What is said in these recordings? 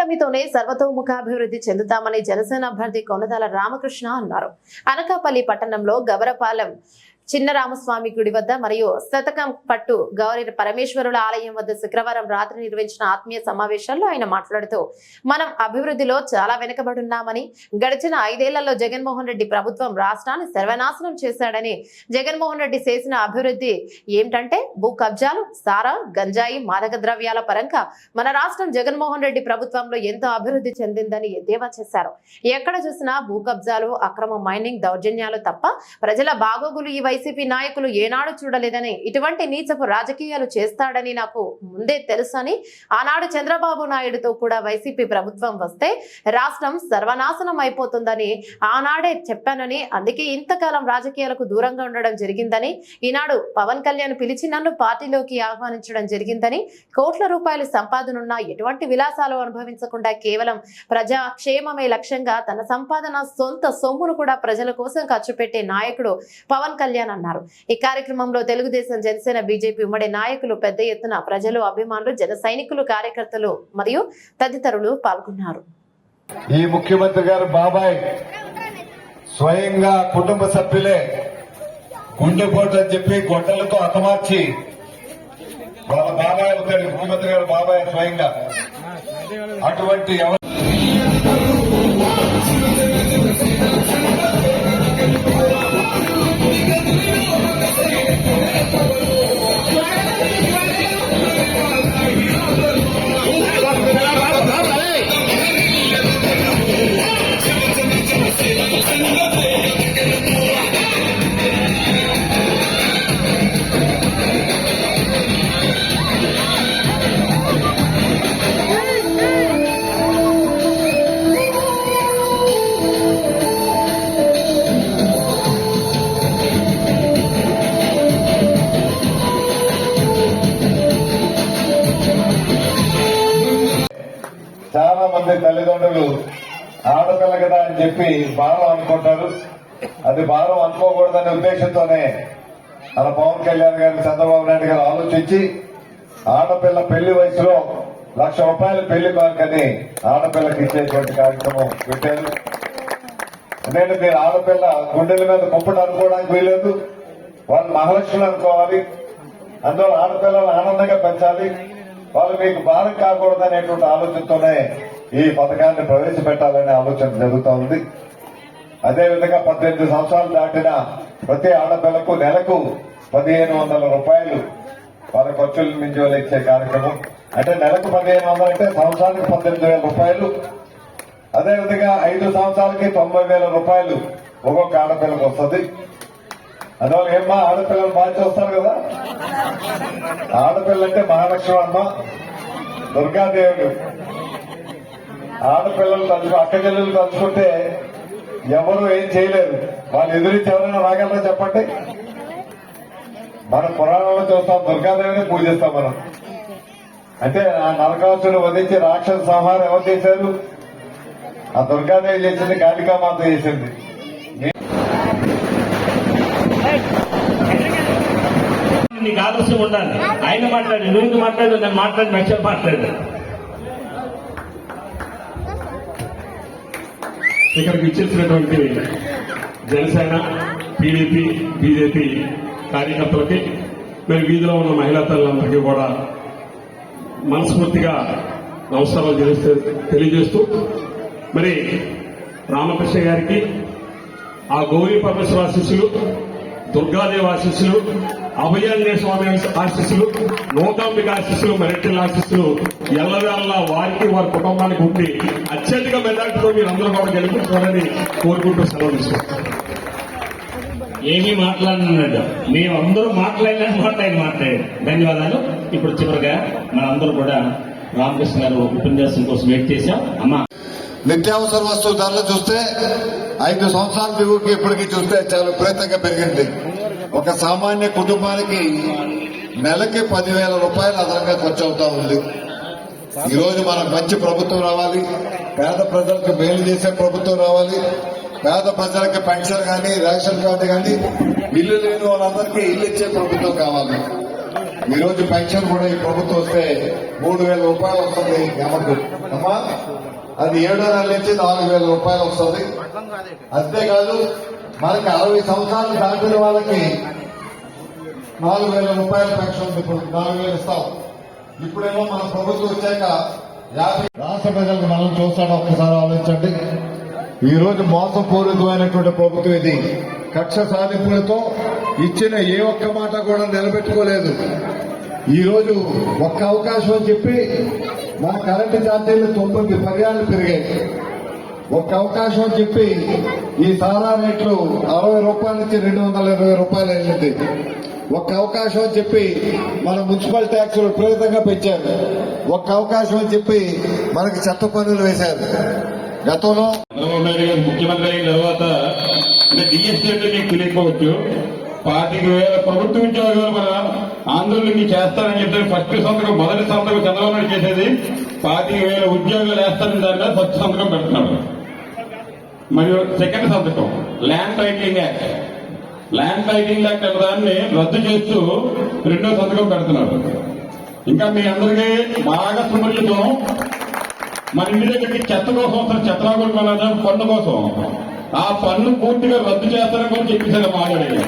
కూటమితోనే సర్వతోముఖాభివృద్ధి చెందుతామని జనసేన అభ్యర్థి కొనదాల రామకృష్ణ అన్నారు. అనకాపల్లి పట్టణంలో గవరపాలెం చిన్నరామస్వామి గుడి వద్ద మరియు శతకం పట్టు గౌరీ పరమేశ్వరుల ఆలయం వద్ద శుక్రవారం రాత్రి నిర్వహించిన ఆత్మీయ సమావేశాల్లో ఆయన మాట్లాడుతూ మనం అభివృద్ధిలో చాలా వెనుకబడున్నామని, గడిచిన 5 ఏళ్లలో జగన్మోహన్ రెడ్డి ప్రభుత్వం రాష్ట్రాన్ని సర్వనాశనం చేశాడని, జగన్మోహన్ రెడ్డి చేసిన అభివృద్ధి ఏమిటంటే భూ కబ్జాలు, సారా, గంజాయి, మాదక ద్రవ్యాల పరంగా మన రాష్ట్రం జగన్మోహన్ రెడ్డి ప్రభుత్వంలో ఎంతో అభివృద్ధి చెందిందని ఎద్దేవా చేశారు. ఎక్కడ చూసినా భూ కబ్జాలు, అక్రమ మైనింగ్, దౌర్జన్యాలు తప్ప ప్రజల బాగోగులు ఈ వైసీపీ నాయకులు ఏనాడు చూడలేదని, ఇటువంటి నీచపు రాజకీయాలు చేస్తాడని నాకు ముందే తెలుసని, ఆనాడు చంద్రబాబు నాయుడుతో కూడా వైసీపీ ప్రభుత్వం వస్తే రాష్ట్రం సర్వనాశనం అయిపోతుందని ఆనాడే చెప్పానని, అందుకే ఇంతకాలం రాజకీయాలకు దూరంగా ఉండడం జరిగిందని, ఈనాడు పవన్ కళ్యాణ్ పిలిచి నన్ను పార్టీలోకి ఆహ్వానించడం జరిగిందని, కోట్ల రూపాయల సంపాదనున్న ఎటువంటి విలాసాలు అనుభవించకుండా కేవలం ప్రజా క్షేమమే లక్ష్యంగా తన సంపాదన సొంత సొమ్మును కూడా ప్రజల కోసం ఖర్చు పెట్టే నాయకుడు పవన్ కళ్యాణ్ అన్నారు. ఈ కార్యక్రమంలో తెలుగుదేశం, జనసేన, బీజేపీ ఉమ్మడి నాయకులు, పెద్ద ఎత్తున ప్రజలు, అభిమానులు, జన సైనికులు, కార్యకర్తలు మరియు తదితరులు పాల్గొన్నారు. ఈ ముఖ్యమంత్రి గారు బాబాయ్ స్వయంగా కుటుంబ సభ్యులే గుండెపోటు అని చెప్పి గొడ్డలతో హతమార్చి వాళ్ళ బాబాయ్ అవుతాడు. ముఖ్యమంత్రి గారు బాబాయ్ స్వయంగా అటువంటి చాలా మంది తల్లిదండ్రులు ఆడపిల్ల కదా అని చెప్పి భారం అనుకుంటారు. అది భారం అనుకోకూడదనే ఉద్దేశంతోనే మన పవన్ కళ్యాణ్ గారు, చంద్రబాబు నాయుడు గారు ఆలోచించి ఆడపిల్ల పెళ్లి వయసులో ₹1,00,000 పెళ్లి కాకని ఆడపిల్లకి ఇచ్చేటువంటి కార్యక్రమం పెట్టారు. ఎందుకంటే మీరు ఆడపిల్ల గుండెల మీద కుప్పటి అనుకోవడానికి వీలేదు, వాళ్ళు మహాలక్ష్మి అనుకోవాలి. అందువల్ల ఆడపిల్లలు ఆనందంగా పెంచాలి, వాళ్ళు మీకు భారం కాకూడదనేటువంటి ఆలోచనతోనే ఈ పథకాన్ని ప్రవేశపెట్టాలనే ఆలోచన జరుగుతూ ఉంది. అదేవిధంగా 18 సంవత్సరాలు దాటిన ప్రతి ఆడపిల్లకు నెలకు ₹1,500 వాళ్ళ ఖర్చుల నుంచి వాళ్ళు ఇచ్చే కార్యక్రమం. అంటే నెలకు 1,500 అంటే సంవత్సరానికి ₹18,000. అదేవిధంగా 5 సంవత్సరాలకి ₹90,000 ఒక్కొక్క ఆడపిల్లకు వస్తుంది. అందువల్ల ఏమ్మా ఆడపిల్లలు బాగా చూస్తారు కదా. ఆడపిల్లంటే మహాలక్ష్మి అమ్మ, దుర్గాదేవుడు. ఆడపిల్లలు అక్క చెల్లెలు తలుచుకుంటే ఎవరు ఏం చేయలేరు. వాళ్ళు ఎదురించి ఎవరైనా రాగలరా చెప్పండి. మన పురాణంలో చూస్తాం, దుర్గాదేవిని పూజిస్తాం మనం. అంటే ఆ నరకాసుని వధించి రాక్షస సంహారం ఎవరు చేశారు? ఆ దుర్గాదేవి చేసింది, కాళికామాత చేసింది. నీకు ఆదర్శం ఉండాలి. ఆయన మాట్లాడి నువ్వు మాట్లాడు, నేను మాట్లాడి నచ్చలు మాట్లాడు. ఇక్కడికి ఇచ్చేసినటువంటి జనసేన, టీడీపీ, బీజేపీ కార్యకర్తలకి, మరి వీధిలో ఉన్న మహిళా తల్లులందరికీ కూడా మనస్ఫూర్తిగా నమస్కారాలు తెలియజేస్తూ, మరి రామకృష్ణ గారికి ఆ గౌరీ పరమేశ్వర ఆశీస్సులు, దుర్గాదేవి ఆశీస్సులు, అభయాంజనేయ స్వామి ఆశీస్సులు, నూకాంబిక ఆశీస్సులు, మరెట్టిల ఆశీస్సులు ఎల్లవేళలా వారికి, వారి కుటుంబానికి ఉండి అత్యధిక మెజార్టీతో మీరందరూ కూడా గెలిపించాలని కోరుకుంటూ సెలవు తీసుకుంటాం. ఏమీ మాట్లాడినాడు, మేమందరూ మాట్లాడిన మాట ఆయన మాట్లాడారు. ధన్యవాదాలు. ఇప్పుడు చివరిగా మనందరూ కూడా రామకృష్ణ గారు ఉపన్యాసం కోసం వెయిట్ చేశాం. అమ్మా, నిత్యావసర వస్తువుల ధరలు చూస్తే 5 సంవత్సరాల దిగుకి ఇప్పటికీ చూస్తే చాలా విపరీతంగా పెరిగింది. ఒక సామాన్య కుటుంబానికి నెలకి ₹10,000 అదనంగా ఖర్చు అవుతా ఉంది. ఈ రోజు మనకు మంచి ప్రభుత్వం రావాలి, పేద ప్రజలకు మేలు చేసే ప్రభుత్వం రావాలి, పేద ప్రజలకి పెన్షన్ కానీ, రేషన్ కార్డు కానీ, ఇల్లు లేని వాళ్ళందరికీ ఇల్లు ఇచ్చే ప్రభుత్వం కావాలి. ఈ రోజు పెన్షన్ కూడా ఈ ప్రభుత్వం వస్తే ₹3,000 వస్తుంది. అమ్మకు అమ్మా అది 7వ నెల నుంచి 4,000 రూపాయలు వస్తుంది. అంతేకాదు మనకి 60 సంవత్సరాలు దాటిన వాళ్ళకి 4,000 రూపాయల పెన్షన్ ఉంది. ఇప్పుడు 4,000 ఇస్తాం. ఇప్పుడేమో మన ప్రభుత్వం వచ్చాక 50. రాష్ట్ర ప్రజలకు మనం చూస్తాం, ఒక్కసారి ఆలోచించండి. ఈ రోజు మోసపూరితమైనటువంటి ప్రభుత్వం ఇది. కక్ష సాధింపులతో ఇచ్చిన ఏ ఒక్క మాట కూడా నిలబెట్టుకోలేదు. ఈ రోజు ఒక్క అవకాశం అని చెప్పి మన కరెంటు ఛార్జీలు 9 పర్యాలు పెరిగాయి. ఒక్క అవకాశం అని చెప్పి ఈ సారా రేట్లు 60 రూపాయల నుంచి 220 రూపాయలు వెళ్ళింది. ఒక్క అవకాశం అని చెప్పి మన మున్సిపల్ ట్యాక్సులు విపరీతంగా పెంచారు. ఒక్క అవకాశం అని చెప్పి మనకి చెత్త పన్నులు వేశారు. గతంలో చంద్రబాబు నాయుడు గారు ముఖ్యమంత్రి అయిన తర్వాత డిఎస్సీ అంటే మీకు తెలియకపోవచ్చు, 25,000 ప్రభుత్వ ఉద్యోగాలు మన ఆందోళనకి చేస్తారని చెప్పి ఫస్ట్ సంతకం, మొదటి సంతకం చంద్రబాబు నాయుడు చేసేది 25,000 ఉద్యోగాలు వేస్తారని దాని మీద ఫస్ట్ సంతకం పెడుతున్నాడు. మరియు సెకండ్ సంతకం land titling act, land titling act అనే దాన్ని రద్దు చేస్తూ 2వ సంతకం పెడుతున్నాడు. ఇంకా మీ అందరికీ బాగా సుపరిచితం, మన ఇంటి దగ్గరికి చెత్త కోసం వస్తారు, చెత్తరాకులు కొనదా పన్ను కోసం. ఆ పన్ను పూర్తిగా రద్దు చేస్తారని కూడా చెప్పేశారు మాట్లాడి.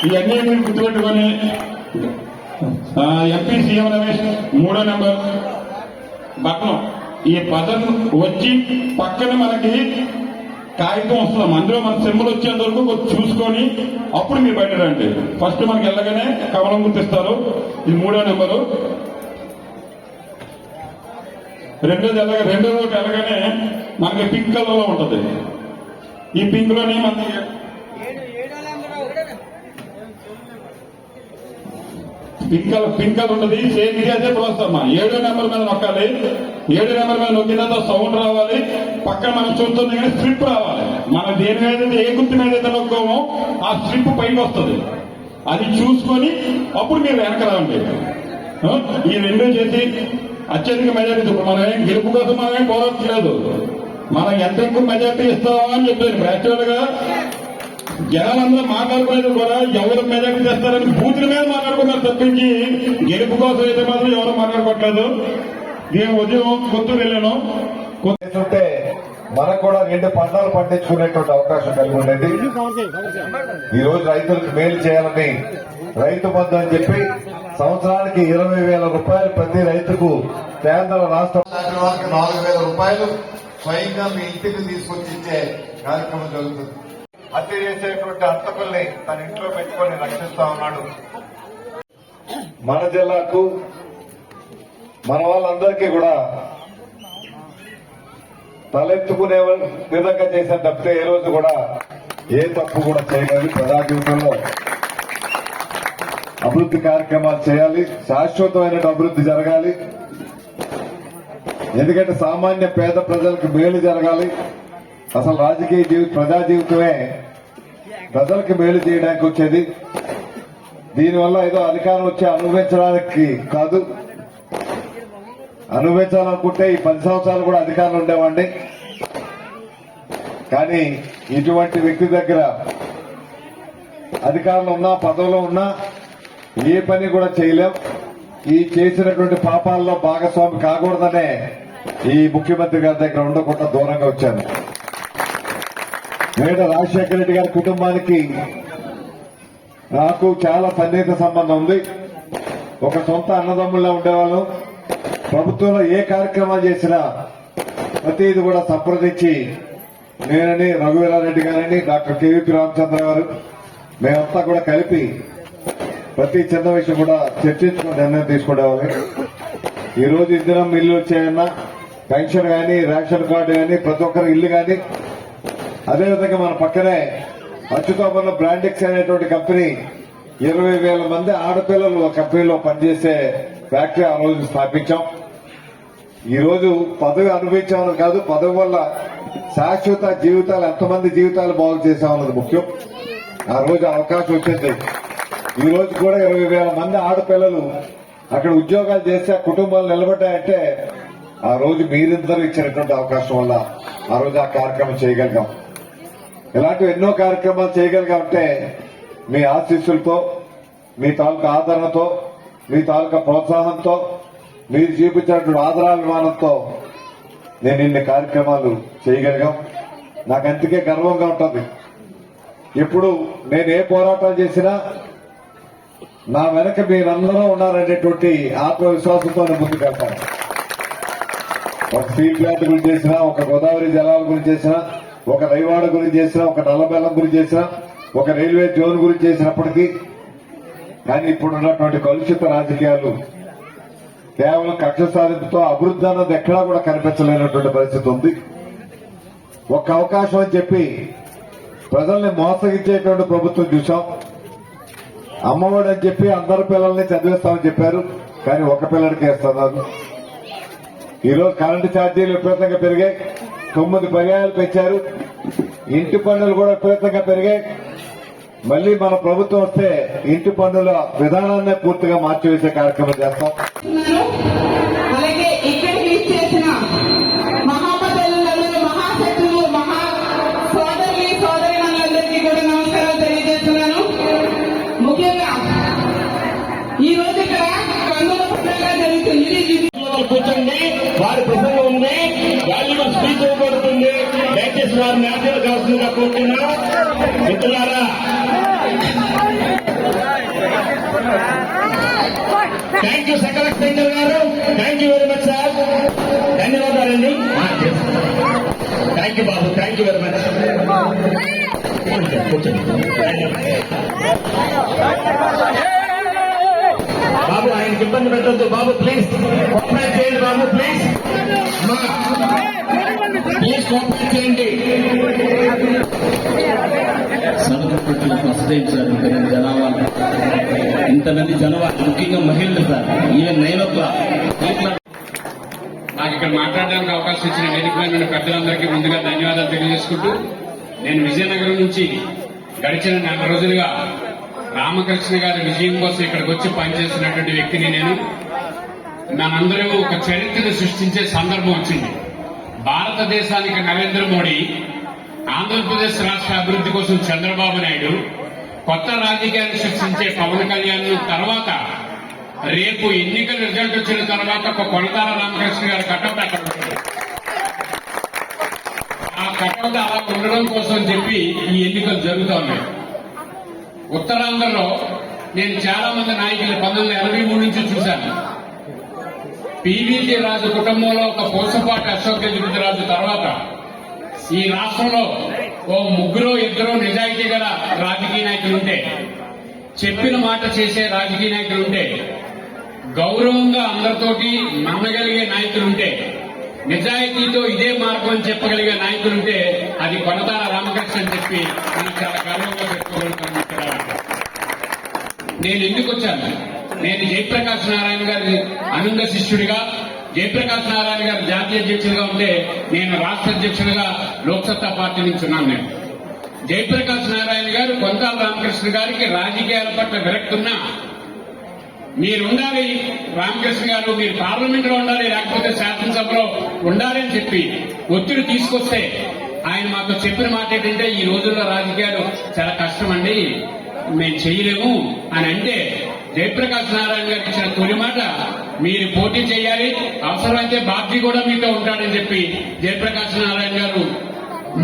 ఇవన్నీ మీరు గుర్తుపెట్టుకొని ఎంపీ సీఎం రమేష్ 3వ నెంబర్ బటన్ ఈ పదం వచ్చి పక్కన మనకి కాగితం వస్తున్నాం, అందులో మన సింబల్ వచ్చేంత వరకు కొంచెం చూసుకొని అప్పుడు మీరు బయట రండి. ఫస్ట్ మనకి వెళ్ళగానే కమలం గుర్తిస్తారు, ఇది 3వ నెంబరు. రెండో ఓటు వెళ్ళగానే మనకి పింక్ కలర్ లో ఉంటది. ఈ పింక్ లోనే మనకి పింక్ కలర్ ఉంటుంది. సేమ్ ఇది అదే ప్రోత్సాహం. 7వ నెంబర్ మీద నొక్కాలి. 7వ నెంబర్ మీద నొక్కినంత సౌండ్ రావాలి. పక్కన మనం చూస్తుంది కానీ స్ట్రిప్ రావాలి. మనం దేని మీద ఏ గుర్తు మీద అయితే నొక్కామో ఆ స్ట్రిప్ పైకి వస్తుంది. అది చూసుకొని అప్పుడు మీరు వెనక రావండి. ఈ రెండో చేసి అత్యధిక మెజార్టీ. ఇప్పుడు మనం ఏం గెలుపు కోసం మనం ఏం పోరాడట్లేదు, మనం ఎంత ఎక్కువ మెజార్టీ ఇస్తామా అని చెప్పాను. యాక్చువల్ గా జనాలందరూ మాట్లాడుకునేది కూడా ఎవరు మెజార్టీ చేస్తారని బూతుల మీద మాట్లాడుకున్నారు తప్పించి గెలుపు కోసం అయితే మాత్రం ఎవరు మాట్లాడుకోవట్లేదు. నేను ఉదయం కొత్తూరు వెళ్ళాను. ఉంటే మనకు కూడా 2 పంటలు పండించుకునేటువంటి అవకాశం కలిగి ఉండేది. ఈ రోజు రైతులకు మేలు చేయాలని రైతు బంధు అని చెప్పి సంవత్సరానికి 20,000 రూపాయలు ప్రతి రైతుకు కేంద్ర రాష్ట్ర 4,000 రూపాయలు స్వయంగా మీ ఇంటికి తీసుకొచ్చి ఇచ్చే కార్యక్రమం జరుగుతుంది. హత్య చేసేటువంటి హంతకుల్ని తన ఇంట్లో పెట్టుకొని రక్షిస్తా ఉన్నాడు. మన జిల్లాకు మన వాళ్ళందరికీ కూడా తలెత్తుకునే విధంగా చేసిన తప్పితే ఏ రోజు కూడా ఏ తప్పు కూడా చేయలేదు. ప్రజా జీవితంలో అభివృద్ధి కార్యక్రమాలు చేయాలి, శాశ్వతమైన అభివృద్ధి జరగాలి. ఎందుకంటే సామాన్య పేద ప్రజలకు మేలు జరగాలి. అసలు రాజకీయ ప్రజా జీవితమే ప్రజలకు మేలు చేయడానికి వచ్చేది. దీనివల్ల ఏదో అధికారం వచ్చి అనుభవించడానికి కాదు. అనుభవించాలనుకుంటే ఈ 10 సంవత్సరాలు కూడా అధికారులు ఉండేవాడిని. కానీ ఇటువంటి వ్యక్తి దగ్గర అధికారులు ఉన్నా పదవిలో ఉన్నా ఏ పని కూడా చేయలేం. ఈ చేసినటువంటి పాపాల్లో భాగస్వామి కాకూడదనే ఈ ముఖ్యమంత్రి గారి దగ్గర ఉండకుండా దూరంగా వచ్చాను. నేడు రాజశేఖర రెడ్డి గారి కుటుంబానికి నాకు చాలా సన్నిహిత సంబంధం ఉంది. ఒక సొంత అన్నదమ్ముల్లా ఉండేవాళ్ళం. ప్రభుత్వంలో ఏ కార్యక్రమాలు చేసినా ప్రతిది కూడా సంప్రదించి నేనని, రఘువీరారెడ్డి గారని, డాక్టర్ కేవీపీ రామచంద్ర గారు మేమంతా కూడా కలిపి ప్రతి చిన్న విషయం కూడా చర్చించుకుని నిర్ణయం తీసుకునేవాళ్ళం. ఈ రోజు ఇందిరం ఇల్లు వచ్చాయన్నా, పెన్షన్ గాని, రేషన్ కార్డు గాని, ప్రతి ఒక్కరి ఇల్లు గాని, అదేవిధంగా మన పక్కనే అచ్యుతాపురంలో బ్రాండెక్స్ అనేటువంటి కంపెనీ 20,000 మంది ఆడపిల్లలు ఆ కంపెనీలో పనిచేసే ఫ్యాక్టరీ ఆ రోజు స్థాపించాం. ఈ రోజు పదవి అనుభవించామని కాదు, పదవి వల్ల శాశ్వత జీవితాలు ఎంతమంది జీవితాలు బాగు చేశామన్నది ముఖ్యం. ఆ రోజు అవకాశం వచ్చింది. ఈ రోజు కూడా 20,000 మంది ఆడపిల్లలు అక్కడ ఉద్యోగాలు చేస్తే కుటుంబాలు నిలబడ్డాయంటే ఆ రోజు మీరిద్దరూ ఇచ్చినటువంటి అవకాశం వల్ల ఆ రోజు ఆ కార్యక్రమం చేయగలిగాం. ఇలాంటి ఎన్నో కార్యక్రమాలు చేయగలిగామంటే మీ ఆశీస్సులతో, మీ తాలూకా ఆదరణతో, మీ తాలూకా ప్రోత్సాహంతో, మీరు చూపించినటువంటి ఆదరాభిమానంతో నేను ఇన్ని కార్యక్రమాలు చేయగలిగాం. నాకు అందుకే గర్వంగా ఉంటుంది. ఇప్పుడు నేను ఏ పోరాటాలు చేసినా నా వెనక మీరందరూ ఉన్నారనేటువంటి ఆత్మవిశ్వాసంతో ముందుకు వెళ్తాను. ఒక స్టీల్ ప్లాంట్ గురించి చేసినా, ఒక గోదావరి జలాల గురించి చేసినా, ఒక రైవాడ గురించి చేసినా, ఒక నల్లబెల్లం గురించి చేసినా, ఒక రైల్వే జోన్ గురించి చేసినప్పటికీ, కానీ ఇప్పుడున్నటువంటి కలుషిత రాజకీయాలు కేవలం కక్ష సాధింపుతో అభివృద్ధి అన్నది ఎక్కడా కూడా కనిపించలేనటువంటి పరిస్థితి ఉంది. ఒక్క అవకాశం అని చెప్పి ప్రజల్ని మోసగించేటువంటి ప్రభుత్వం చూశాం. అమ్మఒడి అని చెప్పి అందరు పిల్లల్ని చదివిస్తామని చెప్పారు, కానీ ఒక పిల్లడికి వేస్తున్నారు. ఈరోజు కరెంటు ఛార్జీలు విపరీతంగా పెరిగాయి, 9 పర్యాయాలు పెంచారు. ఇంటి పన్నులు కూడా విపరీతంగా పెరిగాయి. మళ్లీ మన ప్రభుత్వం వస్తే ఇంటి పన్నుల విధానాన్నే పూర్తిగా మార్చివేసే కార్యక్రమం చేస్తాం. అలాగే ఇక్కడ చేసిన మహాపతులందరూ, మహాశక్తులు, మహా సోదరులు, సోదరిమణులందరికీ కూడా నమస్కారాలు తెలియజేస్తున్నాను. ముఖ్యంగా ఈ రోజు ఇక్కడ కన్నుల పండుగ జరుగుతుంది. కూర్చోండి, వారి ప్రసంగం ఉంది, వాల్యూబుల్ స్పీచ్ ఇవ్వబడుతుంది. దయచేసి వారిని ఆశీర్వదించవలసిందిగా కోరుతున్నా. మిత్రులారా, థ్యాంక్ యూ సకల స్పీకర్ గారు, thank you very much sir, ధన్యవాదాలండి. థ్యాంక్ యూ బాబు, థ్యాంక్ యూ వెరీ మచ్. బాబు ఆయనకి ఇబ్బంది పెట్టద్దు బాబు, ప్లీజ్ కోఆపరేట్ చేయండి బాబు, ప్లీజ్ ప్లీజ్ కోఆపరేట్ చేయండి. సభకు ఫస్ట్ టైం సార్ ఇంతమంది జనాభా, ఇంతమంది జనాభా, ముఖ్యంగా మహిళలు సార్. ఈవెన్ 9 o'clock నాకు ఇక్కడ మాట్లాడడానికి అవకాశం ఇచ్చిన వేదికమైన పెద్దలందరికీ ముందుగా ధన్యవాదాలు తెలియజేసుకుంటూ, నేను విజయనగరం నుంచి గడిచిన 4 రోజులుగా రామకృష్ణ గారి విజయం కోసం ఇక్కడికి వచ్చి పనిచేస్తున్నటువంటి వ్యక్తిని నేను. మనందరూ ఒక చరిత్రను సృష్టించే సందర్భం వచ్చింది. భారతదేశానికి నరేంద్ర మోడీ, ఆంధ్రప్రదేశ్ రాష్ట్ర అభివృద్ధి కోసం చంద్రబాబు నాయుడు, కొత్త రాజకీయాన్ని సృష్టించే పవన్ కళ్యాణ్ తర్వాత రేపు ఎన్నికల రిజల్ట్ వచ్చిన తర్వాత ఒక కొనతాల రామకృష్ణ గారి కటౌట్ అక్కడ ఉంటుంది. ఆ కటౌట్ అలా ఉండడం కోసం చెప్పి ఈ ఎన్నికలు జరుగుతూ ఉన్నాయి. ఉత్తరాంధ్రలో నేను చాలా మంది నాయకులు 1983 నుంచి చూశాను. పివిటి రాజు కుటుంబంలో ఒక పూసపాటి అశోక్ గజపతిరాజు తర్వాత ఈ రాష్ట్రంలో ఓ 3-2 నిజాయితీ గల రాజకీయ నాయకులు ఉంటే, చెప్పిన మాట చేసే రాజకీయ నాయకులు ఉంటే, గౌరవంగా అందరితోటి నమ్మగలిగే నాయకులుంటే, నిజాయితీతో ఇదే మార్గం చెప్పగలిగే నాయకులుంటే అది కొనతాల రామకృష్ణ అని చెప్పి నేను చాలా గర్వంగా చెప్పుకోగలుగుతాను. నేను ఎందుకు వచ్చాను? నేను జయప్రకాష్ నారాయణ గారి అనుంగ శిష్యుడిగా, జయప్రకాష్ నారాయణ గారు జాతీయ అధ్యక్షుడిగా ఉంటే నేను రాష్ట్ర అధ్యక్షుడిగా లోక్సత్తా పార్టీ నుంచి ఉన్నాను. నేను జయప్రకాష్ నారాయణ గారు కొనతాల రామకృష్ణ గారికి రాజకీయాల పట్ల విరక్తి ఉన్నా, మీరు ఉండాలి రామకృష్ణ గారు, మీరు పార్లమెంట్ లో ఉండాలి, లేకపోతే శాసనసభలో ఉండాలి అని చెప్పి ఒత్తిడి తీసుకొస్తే ఆయన మాకు చెప్పిన మాట ఏంటంటే, ఈ రోజుల్లో రాజకీయాలు చాలా కష్టమండి, మేము చేయలేము అని అంటే, జయప్రకాష్ నారాయణ గారికి ఇచ్చిన తొలి మాట, మీరు పోటీ చేయాలి, అవసరమైతే బాబ్జీ కూడా మీతో ఉంటాడని చెప్పి జయప్రకాష్ నారాయణ గారు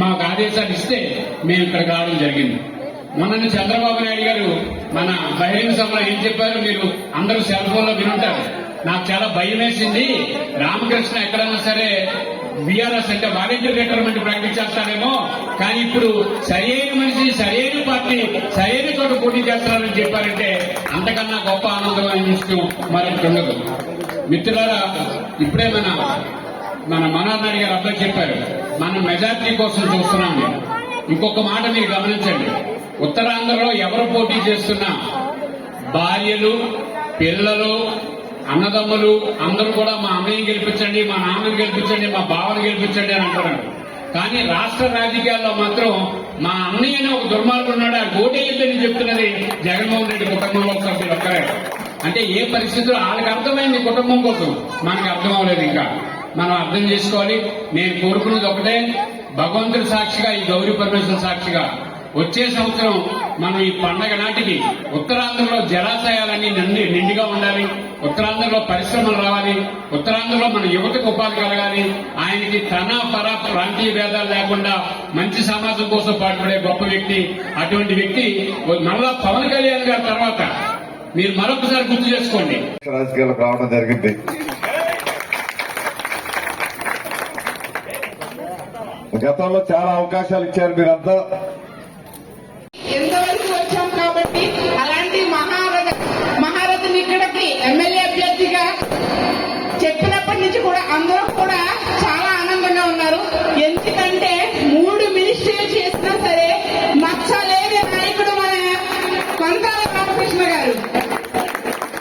మాకు ఆదేశాలు ఇస్తే మేము ఇక్కడికి రావడం జరిగింది. మొన్న చంద్రబాబు నాయుడు గారు మన బహిరంగ సభలో ఏం చెప్పారు, మీరు అందరూ సెల్ ఫోన్ లో వినుంటారు. నాకు చాలా భయం వేసింది, రామకృష్ణ ఎక్కడన్నా సరే బీఆర్ఎస్ అంటే వాలంటీర్ రిటైర్మెంట్ ప్రకటించేస్తారేమో, కానీ ఇప్పుడు సరైన మనిషి, సరైన పార్టీ, సరైన చోట పోటీ చేస్తారని చెప్పారంటే అంతకన్నా గొప్ప ఆనందమైన విషయం మరొకటి ఉండదు. మిత్రులారా, ఇప్పుడే మన మనోహర్ నాయుడు గారు అబ్బాయి చెప్పారు, మనం మెజార్టీ కోసం చూస్తున్నాం. ఇంకొక మాట మీరు గమనించండి, ఉత్తరాంధ్రలో ఎవరు పోటీ చేస్తున్నా భార్యలు, పిల్లలు, అన్నదమ్ములు అందరూ కూడా మా అన్నయ్యని గెలిపించండి, మా నాన్నని గెలిపించండి, మా బావని గెలిపించండి అని అంటున్నారు. కానీ రాష్ట్ర రాజకీయాల్లో మాత్రం మా అన్నయ్య అనే ఒక దుర్మార్గుడు ఉన్నాడు, ఆ ఓటేయద్దని చెప్తున్నది జగన్మోహన్ రెడ్డి కుటుంబంలో సభ్యులు ఒక్కరే. అంటే ఏ పరిస్థితుల్లో వాళ్ళకి అర్థమైంది కుటుంబం కోసం, మనకు అర్థం అవ్వలేదు. ఇంకా మనం అర్థం చేసుకోవాలి. నేను కోరుకున్నది ఒకటే, భగవంతుడి సాక్షిగా, ఈ గౌరీ పరమేశ్వర సాక్షిగా వచ్చే సంవత్సరం మనం ఈ పండగ నాటికి ఉత్తరాంధ్రలో జలాశయాలన్నీ నిండుగా ఉండాలి, ఉత్తరాంధ్రలో పరిశ్రమలు రావాలి, ఉత్తరాంధ్రలో మన యువతకు ఉపాధి కలగాలి. ఆయనకి తన పర ప్రాంతీయ భేదాలు లేకుండా మంచి సమాజం కోసం పాటుపడే గొప్ప వ్యక్తి. అటువంటి వ్యక్తి మళ్ళా పవన్ కళ్యాణ్ గారి తర్వాత మీరు మరొకసారి గుర్తు చేసుకోండి. రాజకీయాలకు రావడం జరిగింది. గతంలో చాలా అవకాశాలు ఇచ్చారు మీరంతా. ఎంతవరకు వచ్చాం కాబట్టి అలాంటి మహారథుని ఇక్కడికి ఎమ్మెల్యే అభ్యర్థిగా చెప్పినప్పటి నుంచి కూడా అందరూ కూడా చాలా ఆనందంగా ఉన్నారు. ఎందుకంటే 3 మినిస్ట్రీలు చేసినా సరే మచ్చలేని నాయకుడు మన కొంతాల రామకృష్ణ గారు.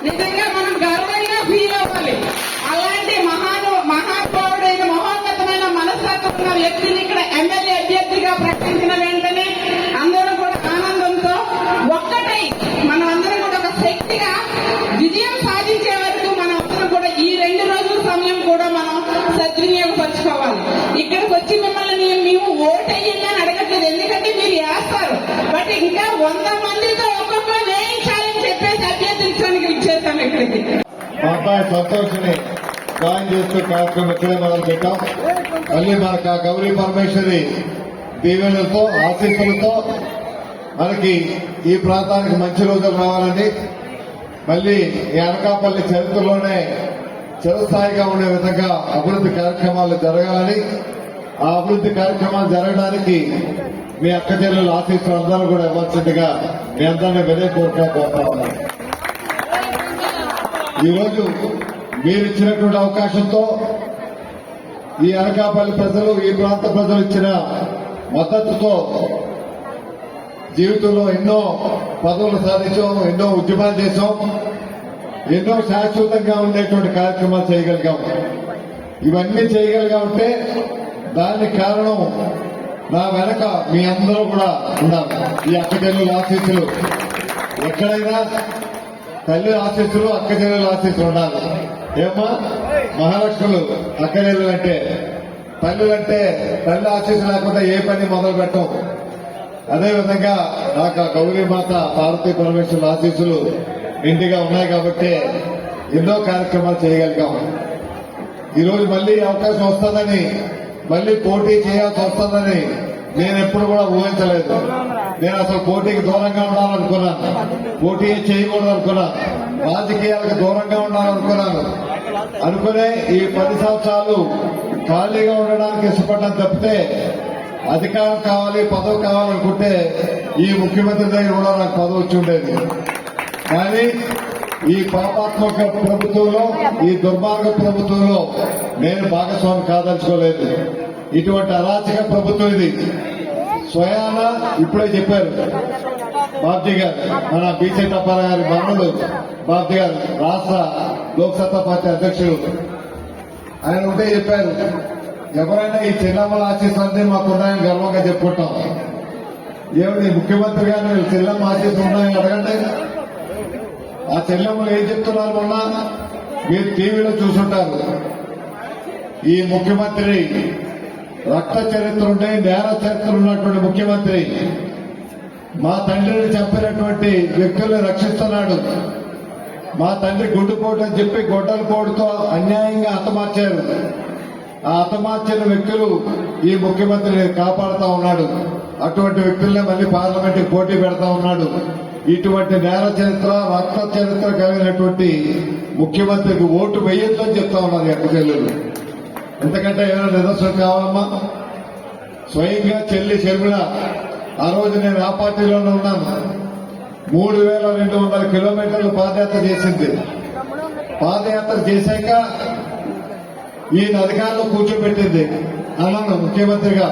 నిజంగా మనం గర్వంగా ఫీల్ అవ్వాలి. అలాంటి మహానుభావుడైన మహోన్నతమైన మనస్తత్వం ఉన్న వ్యక్తిని ఇక్కడ ఎమ్మెల్యే అభ్యర్థిగా ప్రకటించిన వెంటనే అందరూ కూడా ఆనందంతో ఒక్కటై మనం అందరం కూడా ఒక శక్తిగా విజయం సాధించే వరకు మనం అందరం కూడా ఈ 2 రోజుల సమయం కూడా మనం సద్వినియోగపరచుకోవాలి. ఇక్కడికి వచ్చి మిమ్మల్ని మేము ఓటయ్యింది అని అడగట్లేదు, ఎందుకంటే మీరు వేస్తారు. బట్ ఇంకా 100 మందితో ఒక్కొక్కరు వేయించాలని చెప్పేసి అభ్యర్థించడానికి ఇచ్చేస్తాం ఇక్కడికి. మా అబ్బాయి సంతోష్ని జాయిన్ చేస్తూ కార్యక్రమం ఇక్కడే మొదలు పెట్టాం. మళ్ళీ మనకు ఆ గౌరీ పరమేశ్వరి దీవెనలతో ఆశీస్సులతో మనకి ఈ ప్రాంతానికి మంచి రోజులు రావాలని, మళ్ళీ ఈ అనకాపల్లి చరిత్రలోనే చిరస్థాయిగా ఉండే విధంగా అభివృద్ధి కార్యక్రమాలు జరగాలని, ఆ అభివృద్ధి కార్యక్రమాలు జరగడానికి మీ అక్క చెల్లెలు ఆశీస్సులు అందరూ కూడా ఇవ్వాల్సిందిగా మీ అందరినీ వినయపూర్వకంగా కోరుతా ఉన్నాను. ఈరోజు మీరిచ్చినటువంటి అవకాశంతో ఈ అనకాపల్లి ప్రజలు, ఈ ప్రాంత ప్రజలు ఇచ్చిన మద్దతుతో జీవితంలో ఎన్నో పదవులు సాధించాం, ఎన్నో ఉద్యమాలు చేశాం, ఎన్నో శాశ్వతంగా ఉండేటువంటి కార్యక్రమాలు చేయగలిగాం. ఇవన్నీ చేయగలిగామంటే దానికి కారణం నా వెనక మీ అందరూ కూడా ఉన్నారు. ఈ అక్కచెల్లెల ఆశీస్సులు, ఎక్కడైనా తల్లి ఆశీస్సులు, అక్కచెల్లెల ఆశీస్సులు ఉండాలి. ఏమా మహాలక్ష్ములు అక్కచెల్లెలు అంటే, తల్లులంటే తల్లి ఆశీస్సు లేకుండా ఏ పని మొదలు పెట్టం. అదేవిధంగా నాకు ఆ గౌరీ మాత పార్వతీ పరమేశ్వరుల ఆశీస్సులు ఇంటిగా ఉన్నాయి కాబట్టి ఎన్నో కార్యక్రమాలు చేయగలిగాం. ఈరోజు మళ్లీ అవకాశం వస్తుందని, మళ్లీ పోటీ చేయాల్సి వస్తుందని నేను ఎప్పుడు కూడా ఊహించలేదు. నేను అసలు పోటీకి దూరంగా ఉండాలనుకున్నాను, పోటీ చేయకూడదు అనుకున్నాను, రాజకీయాలకు దూరంగా ఉండాలనుకున్నాను. అనుకునే ఈ 10 సంవత్సరాలు ఖాళీగా ఉండడానికి ఇష్టపడ్డాను తప్పితే అధికారం కావాలి, పదవి కావాలనుకుంటే ఈ ముఖ్యమంత్రి దగ్గర కూడా నాకు పదవి వచ్చి ఉండేది. కానీ ఈ పాపాత్మక ప్రభుత్వంలో, ఈ దుర్మార్గ ప్రభుత్వంలో నేను భాగస్వామి కాదలుచుకోలేదు. ఇటువంటి అరాచక ప్రభుత్వం ఇది. స్వయాన ఇప్పుడే చెప్పారు బాబ్జీ గారు, మన బీసీ తప్పారా గారి మనవడు బాబ్జీ గారు, రాష్ట్ర లోక్సత్తా పార్టీ అధ్యక్షుడు. ఆయన ఒకటే చెప్పారు, ఎవరైనా ఈ చెల్లమ్మల ఆశీస్సులన్నీ మాకున్నాయని గర్వంగా చెప్పుకుంటాం. ఏమిటి ముఖ్యమంత్రి గారు వీళ్ళు చెల్లమ్మ ఆశీస్సులు ఉన్నాయని అడగండి. ఆ చెల్లెమ్మలు ఏం చెప్తున్నారు మొన్న మీరు టీవీలో చూసుంటారు. ఈ ముఖ్యమంత్రి రక్త చరిత్ర ఉండే, నేర చరిత్ర ఉన్నటువంటి ముఖ్యమంత్రి మా తండ్రిని చంపినటువంటి వ్యక్తుల్ని రక్షిస్తున్నాడు. మా తండ్రి గుండెపోటు అని చెప్పి గొడ్డల పోటుతో అన్యాయంగా హతమార్చారు. ఆ హతమార్చిన వ్యక్తులు ఈ ముఖ్యమంత్రిని కాపాడుతా ఉన్నాడు. అటువంటి వ్యక్తులనే మళ్లీ పార్లమెంట్ పోటీ పెడతా ఉన్నాడు. ఇటువంటి నేర చరిత్ర, రక్త చరిత్ర కలిగినటువంటి ముఖ్యమంత్రికి ఓటు వేయొద్దని చెప్తా ఉన్నారు అక్క చెల్లెలు. ఎందుకంటే ఏమైనా నిదర్శనం కావాలమ్మా? స్వయంగా చెల్లి షర్మిల ఆ రోజు నేను ఆ పార్టీలోనే ఉన్నాను. 3200 కిలోమీటర్లు పాదయాత్ర చేసింది. పాదయాత్ర చేశాక ఈయన అధికారంలో కూర్చోబెట్టింది అన్నాను ముఖ్యమంత్రిగా.